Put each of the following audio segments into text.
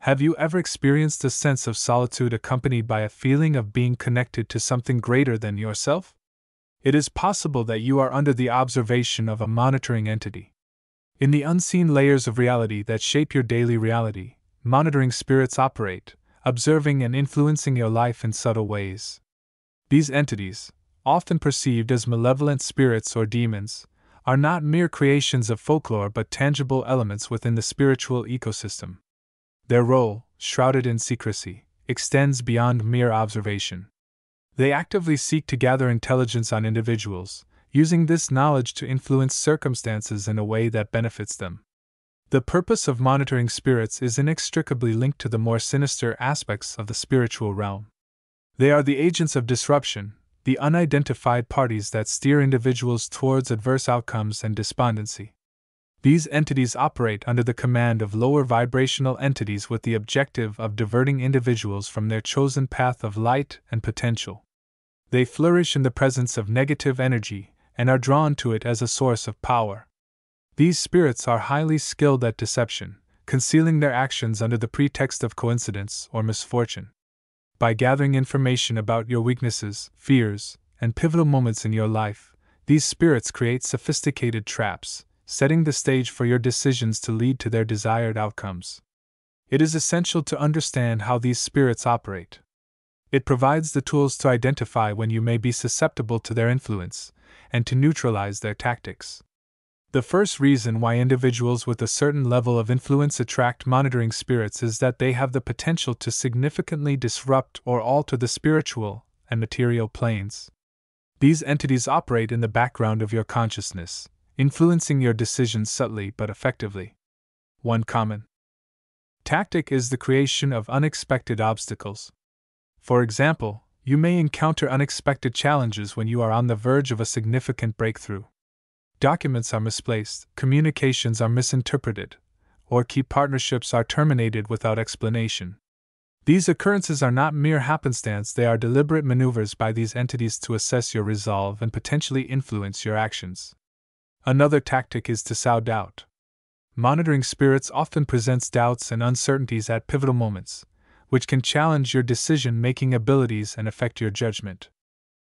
Have you ever experienced a sense of solitude accompanied by a feeling of being connected to something greater than yourself? It is possible that you are under the observation of a monitoring entity. In the unseen layers of reality that shape your daily reality, monitoring spirits operate, observing and influencing your life in subtle ways. These entities, often perceived as malevolent spirits or demons, are not mere creations of folklore but tangible elements within the spiritual ecosystem. Their role, shrouded in secrecy, extends beyond mere observation. They actively seek to gather intelligence on individuals, using this knowledge to influence circumstances in a way that benefits them. The purpose of monitoring spirits is inextricably linked to the more sinister aspects of the spiritual realm. They are the agents of disruption, the unidentified parties that steer individuals towards adverse outcomes and despondency. These entities operate under the command of lower vibrational entities with the objective of diverting individuals from their chosen path of light and potential. They flourish in the presence of negative energy and are drawn to it as a source of power. These spirits are highly skilled at deception, concealing their actions under the pretext of coincidence or misfortune. By gathering information about your weaknesses, fears, and pivotal moments in your life, these spirits create sophisticated traps, setting the stage for your decisions to lead to their desired outcomes. It is essential to understand how these spirits operate. It provides the tools to identify when you may be susceptible to their influence, and to neutralize their tactics. The first reason why individuals with a certain level of influence attract monitoring spirits is that they have the potential to significantly disrupt or alter the spiritual and material planes. These entities operate in the background of your consciousness, influencing your decisions subtly but effectively. One common tactic is the creation of unexpected obstacles. For example, you may encounter unexpected challenges when you are on the verge of a significant breakthrough. Documents are misplaced, communications are misinterpreted, or key partnerships are terminated without explanation. These occurrences are not mere happenstance, they are deliberate maneuvers by these entities to assess your resolve and potentially influence your actions. Another tactic is to sow doubt. Monitoring spirits often presents doubts and uncertainties at pivotal moments, which can challenge your decision-making abilities and affect your judgment.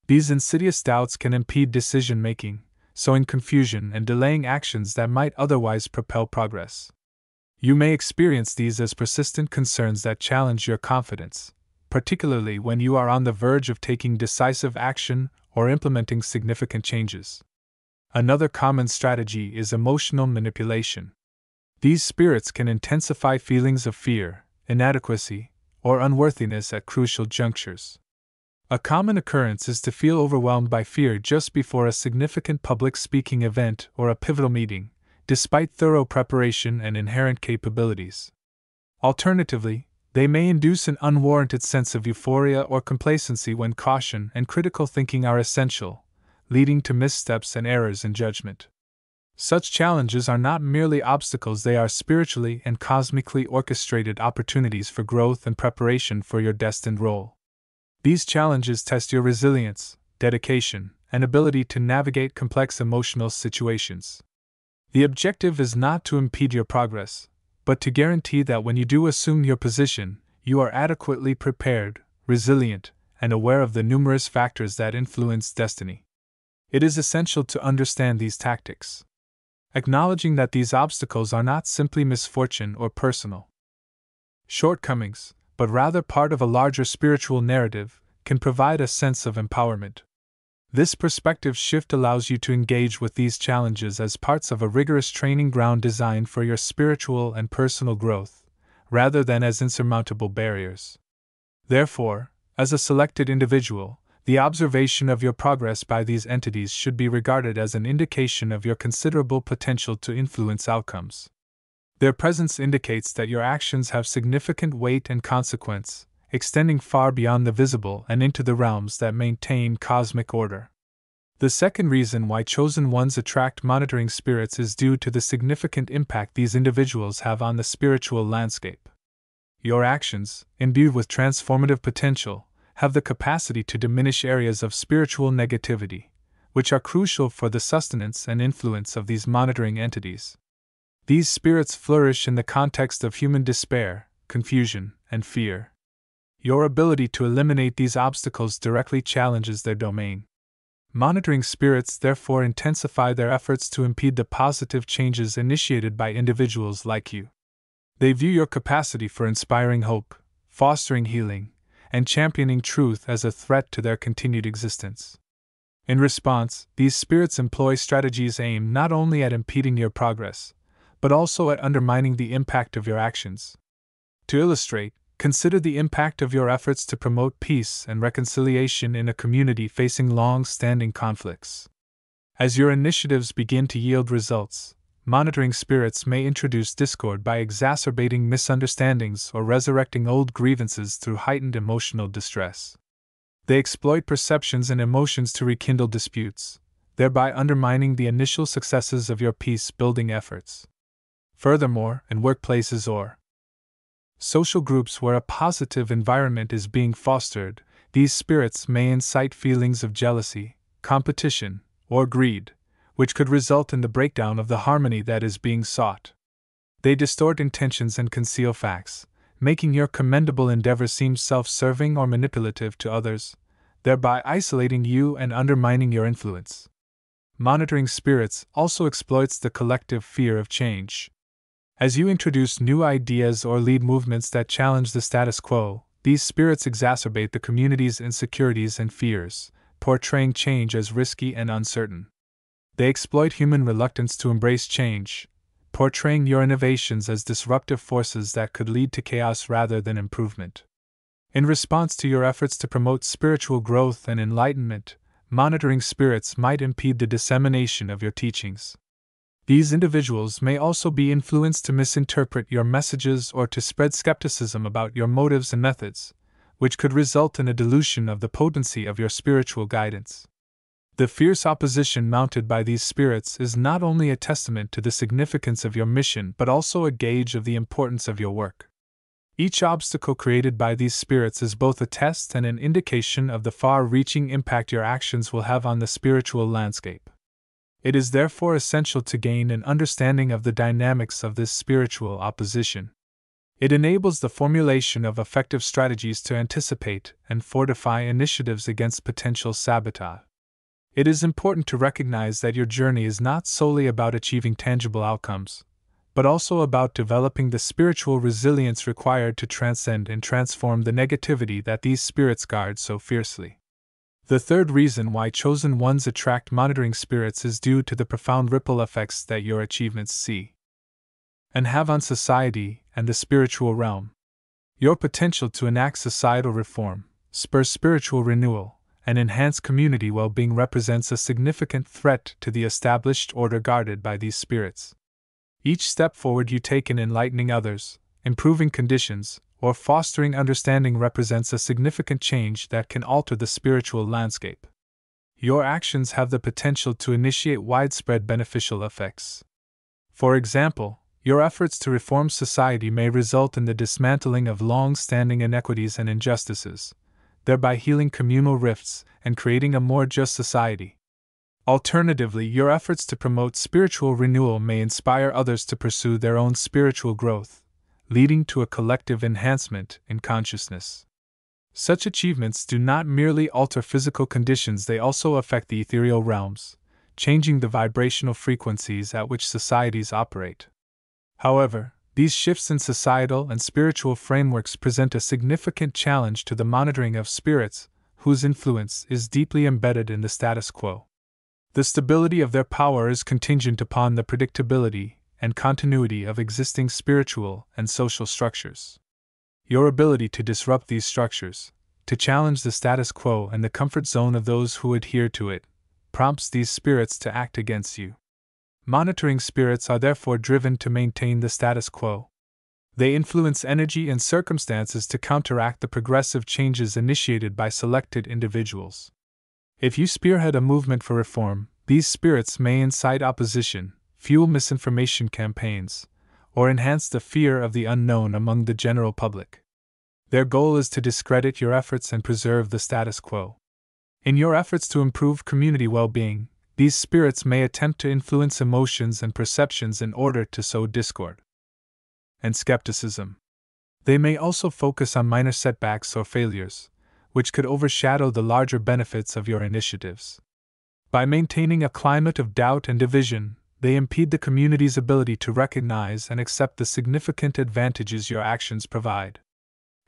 These insidious doubts can impede decision-making, sowing confusion and delaying actions that might otherwise propel progress. You may experience these as persistent concerns that challenge your confidence, particularly when you are on the verge of taking decisive action or implementing significant changes. Another common strategy is emotional manipulation. These spirits can intensify feelings of fear, inadequacy, or unworthiness at crucial junctures. A common occurrence is to feel overwhelmed by fear just before a significant public speaking event or a pivotal meeting, despite thorough preparation and inherent capabilities. Alternatively, they may induce an unwarranted sense of euphoria or complacency when caution and critical thinking are essential, leading to missteps and errors in judgment. Such challenges are not merely obstacles, they are spiritually and cosmically orchestrated opportunities for growth and preparation for your destined role. These challenges test your resilience, dedication, and ability to navigate complex emotional situations. The objective is not to impede your progress, but to guarantee that when you do assume your position, you are adequately prepared, resilient, and aware of the numerous factors that influence destiny. It is essential to understand these tactics, acknowledging that these obstacles are not simply misfortune or personal shortcomings, but rather part of a larger spiritual narrative, can provide a sense of empowerment. This perspective shift allows you to engage with these challenges as parts of a rigorous training ground designed for your spiritual and personal growth, rather than as insurmountable barriers. Therefore, as a selected individual, the observation of your progress by these entities should be regarded as an indication of your considerable potential to influence outcomes. Their presence indicates that your actions have significant weight and consequence, extending far beyond the visible and into the realms that maintain cosmic order. The second reason why chosen ones attract monitoring spirits is due to the significant impact these individuals have on the spiritual landscape. Your actions, imbued with transformative potential, have the capacity to diminish areas of spiritual negativity, which are crucial for the sustenance and influence of these monitoring entities. These spirits flourish in the context of human despair, confusion, and fear. Your ability to eliminate these obstacles directly challenges their domain. Monitoring spirits therefore intensify their efforts to impede the positive changes initiated by individuals like you. They view your capacity for inspiring hope, fostering healing, and championing truth as a threat to their continued existence. In response, these spirits employ strategies aimed not only at impeding your progress, but also at undermining the impact of your actions. To illustrate, consider the impact of your efforts to promote peace and reconciliation in a community facing long-standing conflicts. As your initiatives begin to yield results, monitoring spirits may introduce discord by exacerbating misunderstandings or resurrecting old grievances through heightened emotional distress. They exploit perceptions and emotions to rekindle disputes, thereby undermining the initial successes of your peace-building efforts. Furthermore, in workplaces or social groups where a positive environment is being fostered, these spirits may incite feelings of jealousy, competition, or greed, which could result in the breakdown of the harmony that is being sought. They distort intentions and conceal facts, making your commendable endeavor seem self-serving or manipulative to others, thereby isolating you and undermining your influence. Monitoring spirits also exploits the collective fear of change. As you introduce new ideas or lead movements that challenge the status quo, these spirits exacerbate the community's insecurities and fears, portraying change as risky and uncertain. They exploit human reluctance to embrace change, portraying your innovations as disruptive forces that could lead to chaos rather than improvement. In response to your efforts to promote spiritual growth and enlightenment, monitoring spirits might impede the dissemination of your teachings. These individuals may also be influenced to misinterpret your messages or to spread skepticism about your motives and methods, which could result in a dilution of the potency of your spiritual guidance. The fierce opposition mounted by these spirits is not only a testament to the significance of your mission but also a gauge of the importance of your work. Each obstacle created by these spirits is both a test and an indication of the far-reaching impact your actions will have on the spiritual landscape. It is therefore essential to gain an understanding of the dynamics of this spiritual opposition. It enables the formulation of effective strategies to anticipate and fortify initiatives against potential sabotage. It is important to recognize that your journey is not solely about achieving tangible outcomes, but also about developing the spiritual resilience required to transcend and transform the negativity that these spirits guard so fiercely. The third reason why chosen ones attract monitoring spirits is due to the profound ripple effects that your achievements see and have on society and the spiritual realm. Your potential to enact societal reform, spur spiritual renewal, and enhance community well-being represents a significant threat to the established order guarded by these spirits. Each step forward you take in enlightening others, improving conditions, or fostering understanding represents a significant change that can alter the spiritual landscape. Your actions have the potential to initiate widespread beneficial effects. For example, your efforts to reform society may result in the dismantling of long-standing inequities and injustices, thereby healing communal rifts and creating a more just society. Alternatively, your efforts to promote spiritual renewal may inspire others to pursue their own spiritual growth, leading to a collective enhancement in consciousness. Such achievements do not merely alter physical conditions, they also affect the ethereal realms, changing the vibrational frequencies at which societies operate. However, these shifts in societal and spiritual frameworks present a significant challenge to the monitoring of spirits whose influence is deeply embedded in the status quo. The stability of their power is contingent upon the predictability and continuity of existing spiritual and social structures. Your ability to disrupt these structures, to challenge the status quo and the comfort zone of those who adhere to it, prompts these spirits to act against you. Monitoring spirits are therefore driven to maintain the status quo. They influence energy and circumstances to counteract the progressive changes initiated by selected individuals. If you spearhead a movement for reform, these spirits may incite opposition, fuel misinformation campaigns, or enhance the fear of the unknown among the general public. Their goal is to discredit your efforts and preserve the status quo. In your efforts to improve community well-being, these spirits may attempt to influence emotions and perceptions in order to sow discord and skepticism. They may also focus on minor setbacks or failures, which could overshadow the larger benefits of your initiatives. By maintaining a climate of doubt and division, they impede the community's ability to recognize and accept the significant advantages your actions provide.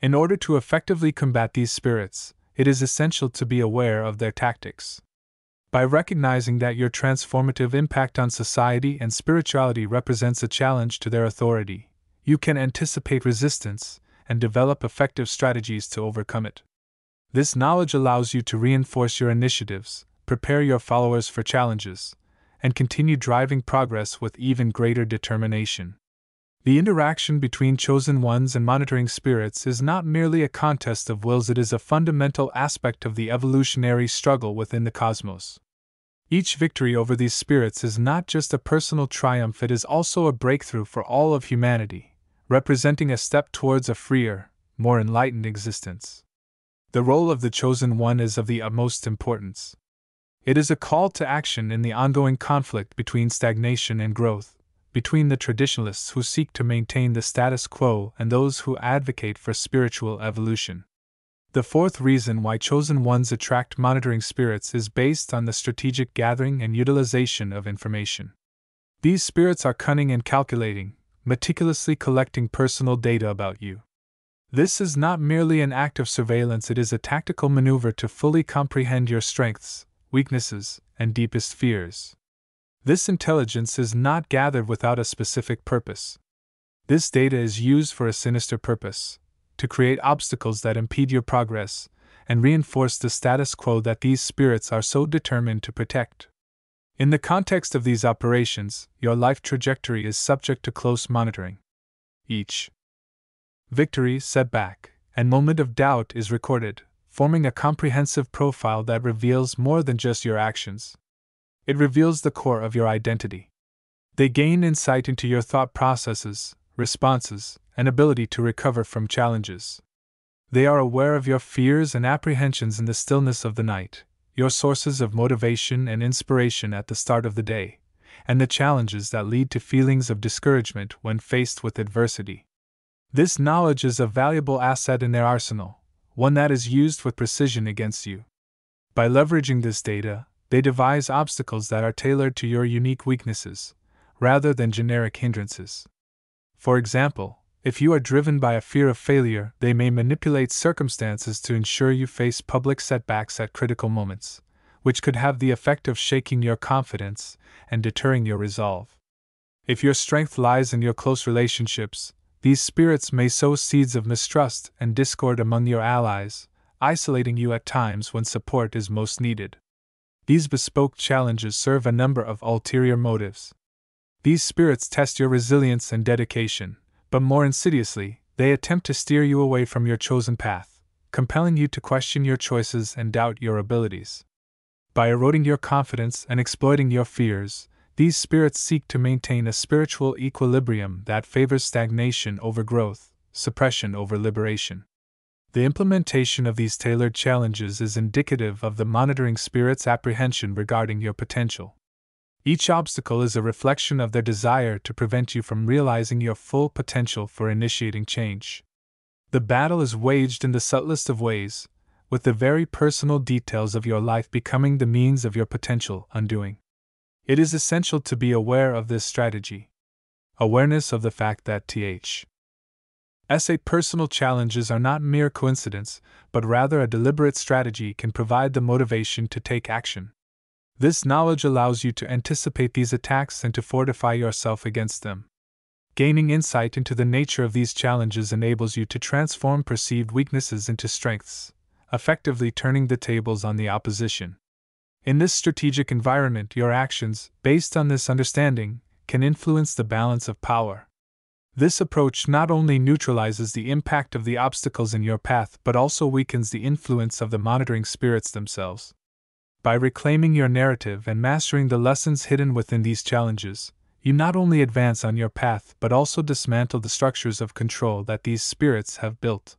In order to effectively combat these spirits, it is essential to be aware of their tactics. By recognizing that your transformative impact on society and spirituality represents a challenge to their authority, you can anticipate resistance and develop effective strategies to overcome it. This knowledge allows you to reinforce your initiatives, prepare your followers for challenges, and continue driving progress with even greater determination. The interaction between chosen ones and monitoring spirits is not merely a contest of wills, it is a fundamental aspect of the evolutionary struggle within the cosmos. Each victory over these spirits is not just a personal triumph, it is also a breakthrough for all of humanity, representing a step towards a freer, more enlightened existence. The role of the chosen one is of the utmost importance. It is a call to action in the ongoing conflict between stagnation and growth, between the traditionalists who seek to maintain the status quo and those who advocate for spiritual evolution. The fourth reason why chosen ones attract monitoring spirits is based on the strategic gathering and utilization of information. These spirits are cunning and calculating, meticulously collecting personal data about you. This is not merely an act of surveillance, it is a tactical maneuver to fully comprehend your strengths, weaknesses, and deepest fears. This intelligence is not gathered without a specific purpose. This data is used for a sinister purpose, to create obstacles that impede your progress and reinforce the status quo that these spirits are so determined to protect. In the context of these operations, your life trajectory is subject to close monitoring. Each victory, setback, and moment of doubt is recorded, forming a comprehensive profile that reveals more than just your actions. It reveals the core of your identity. They gain insight into your thought processes, responses, and ability to recover from challenges. They are aware of your fears and apprehensions in the stillness of the night, your sources of motivation and inspiration at the start of the day, and the challenges that lead to feelings of discouragement when faced with adversity. This knowledge is a valuable asset in their arsenal, one that is used with precision against you. By leveraging this data, they devise obstacles that are tailored to your unique weaknesses, rather than generic hindrances. For example, if you are driven by a fear of failure, they may manipulate circumstances to ensure you face public setbacks at critical moments, which could have the effect of shaking your confidence and deterring your resolve. If your strength lies in your close relationships, these spirits may sow seeds of mistrust and discord among your allies, isolating you at times when support is most needed. These bespoke challenges serve a number of ulterior motives. These spirits test your resilience and dedication, but more insidiously, they attempt to steer you away from your chosen path, compelling you to question your choices and doubt your abilities. By eroding your confidence and exploiting your fears, these spirits seek to maintain a spiritual equilibrium that favors stagnation over growth, suppression over liberation. The implementation of these tailored challenges is indicative of the monitoring spirit's apprehension regarding your potential. Each obstacle is a reflection of their desire to prevent you from realizing your full potential for initiating change. The battle is waged in the subtlest of ways, with the very personal details of your life becoming the means of your potential undoing. It is essential to be aware of this strategy. Awareness of the fact that personal challenges are not mere coincidence, but rather a deliberate strategy can provide the motivation to take action. This knowledge allows you to anticipate these attacks and to fortify yourself against them. Gaining insight into the nature of these challenges enables you to transform perceived weaknesses into strengths, effectively turning the tables on the opposition. In this strategic environment, your actions, based on this understanding, can influence the balance of power. This approach not only neutralizes the impact of the obstacles in your path but also weakens the influence of the monitoring spirits themselves. By reclaiming your narrative and mastering the lessons hidden within these challenges, you not only advance on your path but also dismantle the structures of control that these spirits have built.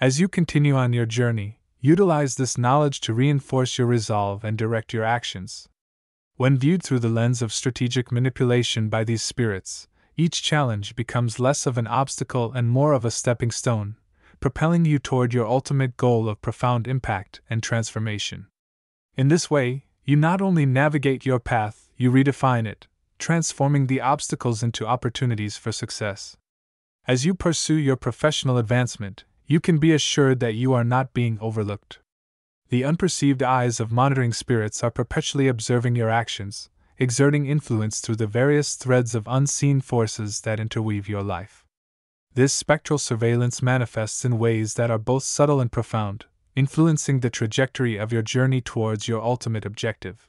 As you continue on your journey, utilize this knowledge to reinforce your resolve and direct your actions. When viewed through the lens of strategic manipulation by these spirits, each challenge becomes less of an obstacle and more of a stepping stone, propelling you toward your ultimate goal of profound impact and transformation. In this way, you not only navigate your path, you redefine it, transforming the obstacles into opportunities for success. As you pursue your professional advancement, you can be assured that you are not being overlooked. The unperceived eyes of monitoring spirits are perpetually observing your actions, exerting influence through the various threads of unseen forces that interweave your life. This spectral surveillance manifests in ways that are both subtle and profound, influencing the trajectory of your journey towards your ultimate objective.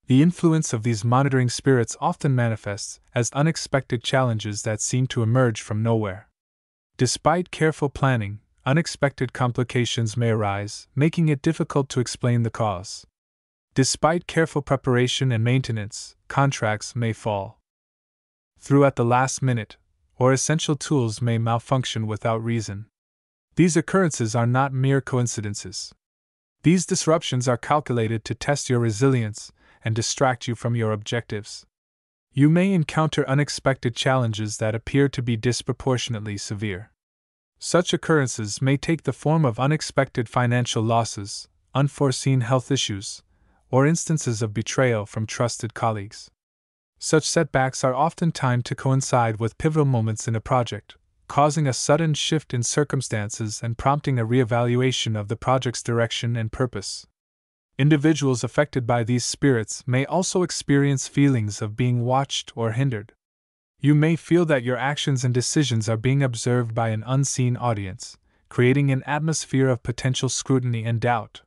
The influence of these monitoring spirits often manifests as unexpected challenges that seem to emerge from nowhere. Despite careful planning, unexpected complications may arise, making it difficult to explain the cause. Despite careful preparation and maintenance, contracts may fall through at the last minute, or essential tools may malfunction without reason. These occurrences are not mere coincidences. These disruptions are calculated to test your resilience and distract you from your objectives. You may encounter unexpected challenges that appear to be disproportionately severe. Such occurrences may take the form of unexpected financial losses, unforeseen health issues, or instances of betrayal from trusted colleagues. Such setbacks are often timed to coincide with pivotal moments in a project, causing a sudden shift in circumstances and prompting a reevaluation of the project's direction and purpose. Individuals affected by these spirits may also experience feelings of being watched or hindered. You may feel that your actions and decisions are being observed by an unseen audience, creating an atmosphere of potential scrutiny and doubt.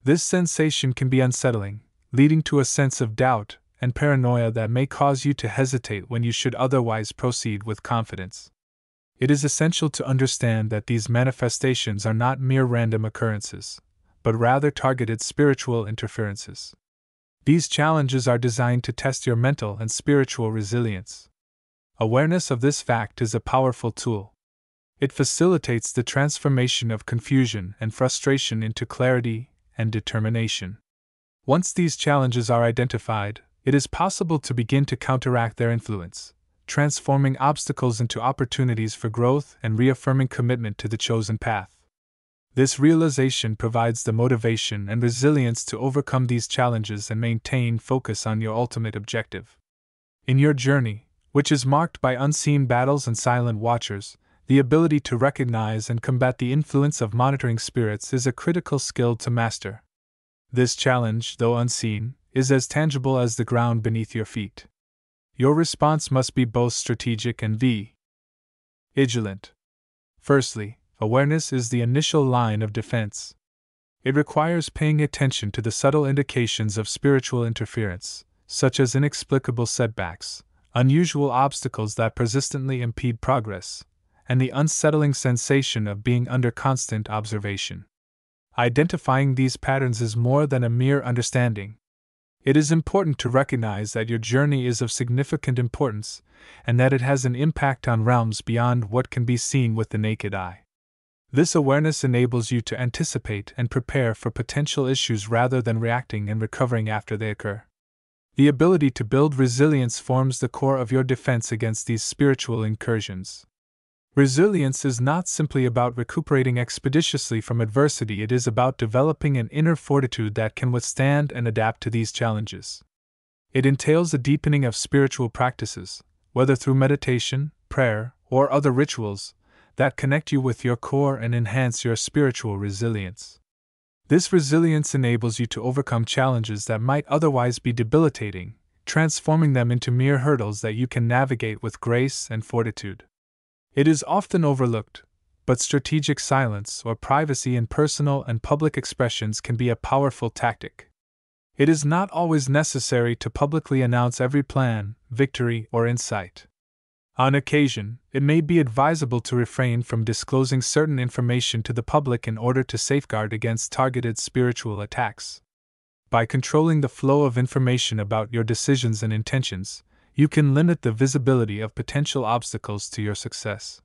This sensation can be unsettling, leading to a sense of doubt and paranoia that may cause you to hesitate when you should otherwise proceed with confidence. It is essential to understand that these manifestations are not mere random occurrences, but rather targeted spiritual interferences. These challenges are designed to test your mental and spiritual resilience. Awareness of this fact is a powerful tool. It facilitates the transformation of confusion and frustration into clarity and determination. Once these challenges are identified, it is possible to begin to counteract their influence, transforming obstacles into opportunities for growth and reaffirming commitment to the chosen path. This realization provides the motivation and resilience to overcome these challenges and maintain focus on your ultimate objective. In your journey, which is marked by unseen battles and silent watchers, the ability to recognize and combat the influence of monitoring spirits is a critical skill to master. This challenge, though unseen, is as tangible as the ground beneath your feet. Your response must be both strategic and vigilant. Firstly, awareness is the initial line of defense. It requires paying attention to the subtle indications of spiritual interference, such as inexplicable setbacks, unusual obstacles that persistently impede progress, and the unsettling sensation of being under constant observation. Identifying these patterns is more than a mere understanding. It is important to recognize that your journey is of significant importance, and that it has an impact on realms beyond what can be seen with the naked eye. This awareness enables you to anticipate and prepare for potential issues rather than reacting and recovering after they occur. The ability to build resilience forms the core of your defense against these spiritual incursions. Resilience is not simply about recuperating expeditiously from adversity, it is about developing an inner fortitude that can withstand and adapt to these challenges. It entails a deepening of spiritual practices, whether through meditation, prayer, or other rituals, that connect you with your core and enhance your spiritual resilience. This resilience enables you to overcome challenges that might otherwise be debilitating, transforming them into mere hurdles that you can navigate with grace and fortitude. It is often overlooked, but strategic silence or privacy in personal and public expressions can be a powerful tactic. It is not always necessary to publicly announce every plan, victory, or insight. On occasion, it may be advisable to refrain from disclosing certain information to the public in order to safeguard against targeted spiritual attacks. By controlling the flow of information about your decisions and intentions, you can limit the visibility of potential obstacles to your success.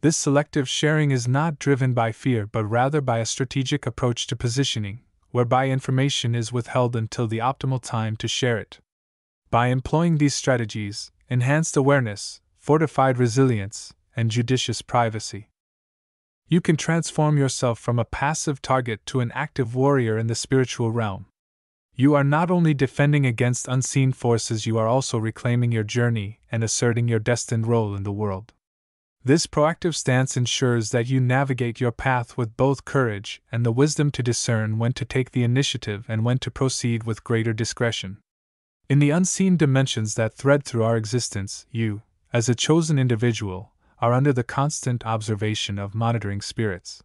This selective sharing is not driven by fear but rather by a strategic approach to positioning, whereby information is withheld until the optimal time to share it. By employing these strategies, enhanced awareness, fortified resilience, and judicious privacy. You can transform yourself from a passive target to an active warrior in the spiritual realm. You are not only defending against unseen forces, you are also reclaiming your journey and asserting your destined role in the world. This proactive stance ensures that you navigate your path with both courage and the wisdom to discern when to take the initiative and when to proceed with greater discretion. In the unseen dimensions that thread through our existence, you, as a chosen individual, are under the constant observation of monitoring spirits.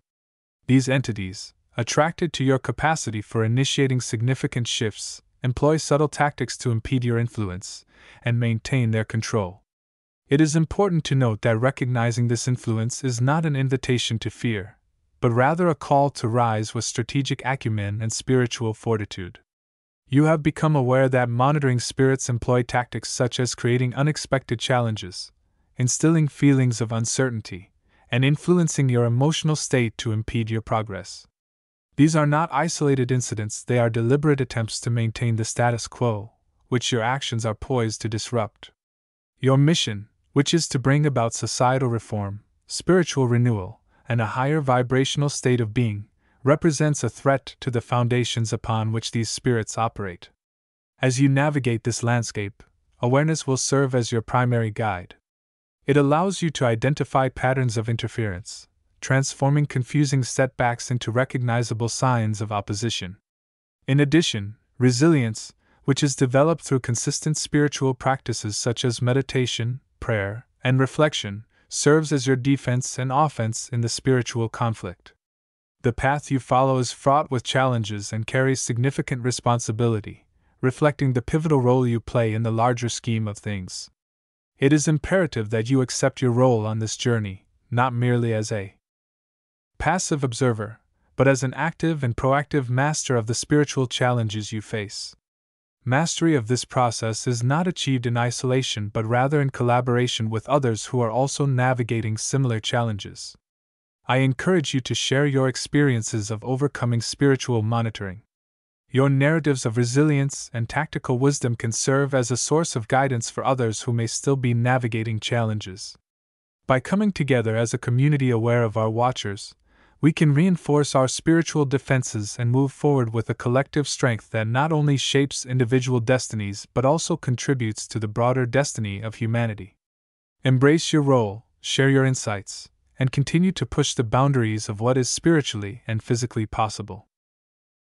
These entities, attracted to your capacity for initiating significant shifts, employ subtle tactics to impede your influence and maintain their control. It is important to note that recognizing this influence is not an invitation to fear, but rather a call to rise with strategic acumen and spiritual fortitude. You have become aware that monitoring spirits employ tactics such as creating unexpected challenges, instilling feelings of uncertainty, and influencing your emotional state to impede your progress. These are not isolated incidents, they are deliberate attempts to maintain the status quo, which your actions are poised to disrupt. Your mission, which is to bring about societal reform, spiritual renewal, and a higher vibrational state of being, represents a threat to the foundations upon which these spirits operate. As you navigate this landscape, awareness will serve as your primary guide. It allows you to identify patterns of interference, transforming confusing setbacks into recognizable signs of opposition. In addition, resilience, which is developed through consistent spiritual practices such as meditation, prayer, and reflection, serves as your defense and offense in the spiritual conflict. The path you follow is fraught with challenges and carries significant responsibility, reflecting the pivotal role you play in the larger scheme of things. It is imperative that you accept your role on this journey, not merely as a passive observer, but as an active and proactive master of the spiritual challenges you face. Mastery of this process is not achieved in isolation but rather in collaboration with others who are also navigating similar challenges. I encourage you to share your experiences of overcoming spiritual monitoring. Your narratives of resilience and tactical wisdom can serve as a source of guidance for others who may still be navigating challenges. By coming together as a community aware of our watchers, we can reinforce our spiritual defenses and move forward with a collective strength that not only shapes individual destinies but also contributes to the broader destiny of humanity. Embrace your role, share your insights, and continue to push the boundaries of what is spiritually and physically possible.